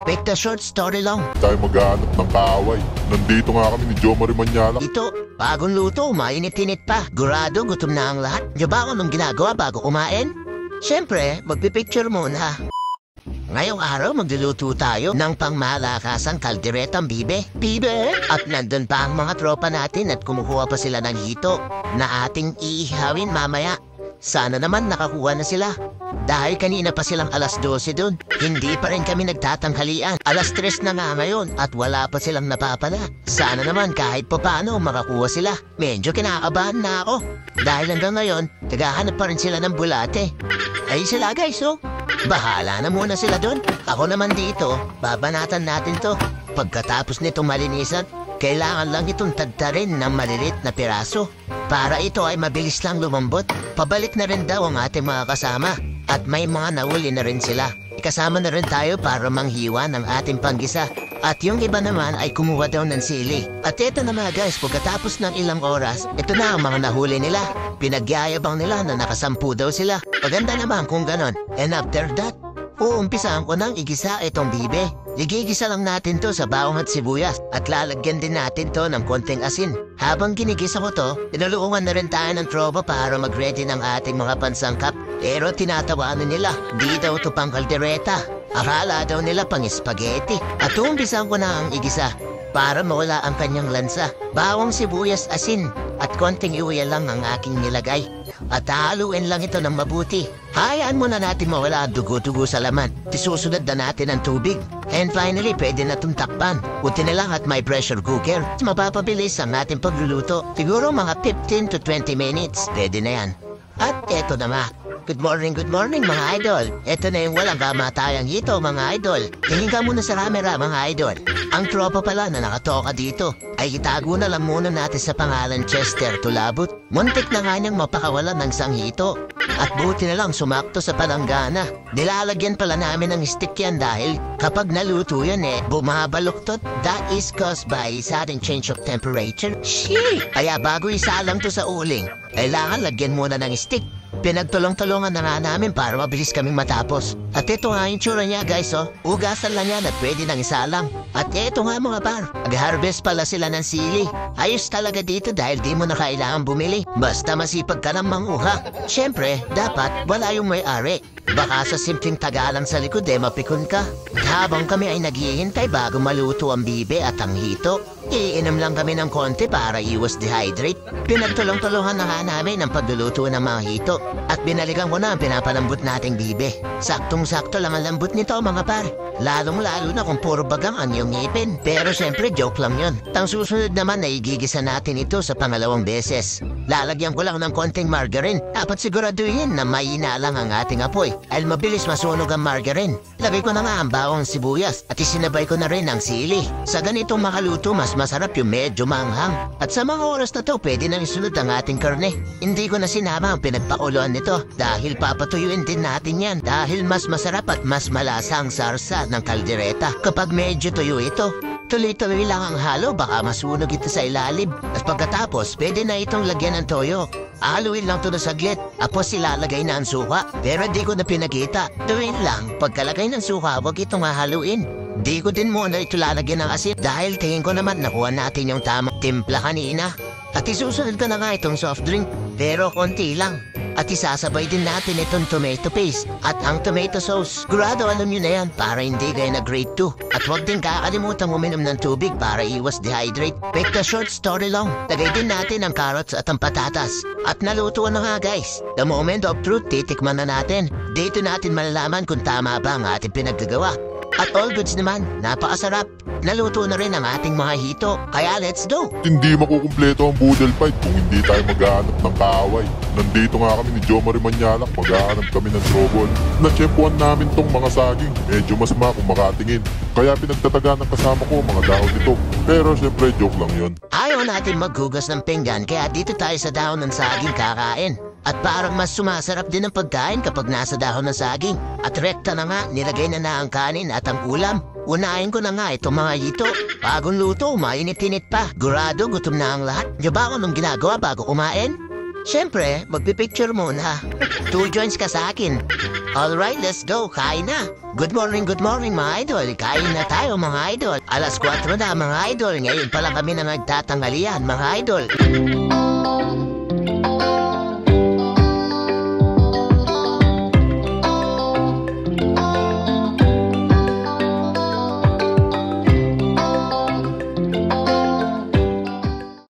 Make the short story long. Tayo maghahanap ng kaaway. Nandito nga kami ni Jomari Manyala. Ito, bagong luto, mainit-init pa. Gurado, gutom na ang lahat. Diyo ba anong ginagawa bago kumain? Siyempre, magpipicture muna. Ngayong araw, magluluto tayo ng pangmalakasang kalderetang bibe. Bibe! At nandun pa ang mga tropa natin at kumukuha pa sila ng hito na ating iihawin mamaya. Sana naman nakakuha na sila. Dahil kanina pa silang alas 12 dun. Hindi pa rin kami nagtatanghalian. Alas 3 na nga ngayon at wala pa silang napapala. Sana naman kahit pa paano makakuha sila. Medyo kinakabahan na ako. Dahil hanggang ngayon, naghahanap pa rin sila ng bulate. Ay sila guys oh. Bahala na muna sila dun. Ako naman dito, babanatan natin to. Pagkatapos nitong malinisan, kailangan lang itong tagtarin ng malilit na piraso. Para ito ay mabilis lang lumambot. Pabalik na rin daw ang ating mga kasama. At may mga nahuli na rin sila. Ikasama na rin tayo para manghiwa ng ating panggisa. At yung iba naman ay kumuha daw ng sili. At ito na mga guys, pagkatapos ng ilang oras, ito na ang mga nahuli nila. Pinagyayabang nila na nakasampu daw sila. Maganda naman kung ganon. And after that, uumpisaan ko nang igisa itong bibe. Igigisa lang natin to sa bawang at sibuyas at lalagyan din natin to ng konting asin. Habang ginigisa ko to, tinulungan na rin tayo ng tropa para mag-ready ng ating mga pansangkap. Pero tinatawanan nila, di daw to pang kaldereta. Akala daw nila pang spaghetti. At uumpisaan ko na ang igisa para mawala ang kanyang lansa. Bawang sibuyas, asin at konting iuya lang ang aking nilagay. At haluin lang ito ng mabuti. Hayaan muna natin mawala ang dugo-dugo sa laman. Isusunod na natin ang tubig. And finally, pwede na itong takpan. Buti na lang at may pressure cooker. Mapapabilis ang ating pagluluto. Siguro mga 15 to 20 minutes. Pwede na yan. At eto na nga. Good morning mga idol. Ito na yung walang kamatayang hito mga idol. Tingin ka muna sa camera mga idol. Ang tropa pala na nakatoka dito ay itago na lang muna natin sa pangalan Chester Tulabut. Muntik na nga niyang mapakawalan ng sanghito. At buti na lang sumakto sa palanggana. Nilalagyan pala namin ng stick yan dahil kapag naluto yan bumabaluktot. That is caused by sudden change of temperature. Shit! Kaya bago isalang to sa uling, kailangan lagyan muna ng stick. Pinagtulong-tulungan na nga namin para mabilis kaming matapos. At ito nga yung tsura niya guys oh. Ugasan lang yan at pwede nang isalang. At ito nga mga par, nag-harvest pala sila ng sili. Ayos talaga dito dahil di mo na kailangan bumili. Basta masipag ka ng manguha. Siyempre, dapat wala yung may-ari. Baka sa simpleng tagalang sa likod mapikon ka. At habang kami ay naghihintay bago maluto ang bibe at ang hito, iinom lang kami ng konti para iwas dehydrate. Pinagtulong-tulungan na nga namin ang pagluluto ng mga hito. At binalikan ko na ang pinapalambot nating bibe. Saktong-sakto lang ang lambot nito mga par. Lalong-lalo na kung puro bagang ang iyong ngipin. Pero syempre joke lang yun. Ang susunod naman ay igigisa natin ito sa pangalawang beses. Lalagyan ko lang ng konting margarine. Dapat siguraduhin na mahina lang ang ating apoy. Ay mabilis masunog ang margarine. Lagay ko na nga ang bawang sibuyas at isinabay ko na rin ang sili. Sa ganitong makaluto mas masarap yung medyo manghang. At sa mga oras na to pwede nang isunod ang ating karne. Hindi ko na sinama ang pinagpakuluan nito dahil papatuyuin din natin yan dahil mas masarap at mas malasa ang sarsa ng kaldereta. Kapag medyo tuyo ito, tuloy-tuloy lang ang halo baka masunog ito sa ilalim. At pagkatapos pwede na itong lagyan ng toyo. Haluin lang ito na saglit, tapos ilalagay na ang suka. Pero di ko na pinakita. Tuwin lang, pagkalagay ng suka, wag itong hahaluin. Di ko din muna ito lalagyan ng asin dahil tingin ko naman nakuha natin yung tamang timpla kanina. At isusunod ko na nga itong soft drink, pero konti lang. At isasabay din natin itong tomato paste at ang tomato sauce. Sigurado alam nyo na yan para hindi kayo na grade 2. At huwag din kakalimutan uminom ng tubig para iwas dehydrate. Make the short story long. Lagay din natin ang carrots at ang patatas. At naluto na nga guys. The moment of truth, titikman na natin. Dito natin malalaman kung tama ba ang ating pinaggagawa. At all goods naman, napakasarap. Naluto na rin ang ating mga hito, kaya let's go! Hindi makukumpleto ang boodle fight kung hindi tayo maghahanap ng kaaway. Nandito nga kami ni Jomari Manyala, maghahanap kami ng trouble. Natsyempuan namin tong mga saging, medyo masama kung makatingin. Kaya pinagtataga ng kasama ko mga dahon nito. Pero syempre joke lang yun. Ayaw natin maghugas ng pinggan kaya dito tayo sa dahon ng saging kakain. At parang mas sumasarap din ang pagkain kapag nasa dahon ng saging. At rekta na nga, nilagay na ang kanin at ang ulam. Unahin ko na nga itong mga hito. Bagong luto, mainit-init pa. Gurado, gutom na ang lahat. Diyo ba anong ginagawa bago kumain? Siyempre, magpipicture muna. 2 joints ka sa akin. Alright, let's go. Kain na. Good morning mga idol. Kain na tayo mga idol. Alas 4 na mga idol. Ngayon pa lang kami na nagtatanghalian mga idol.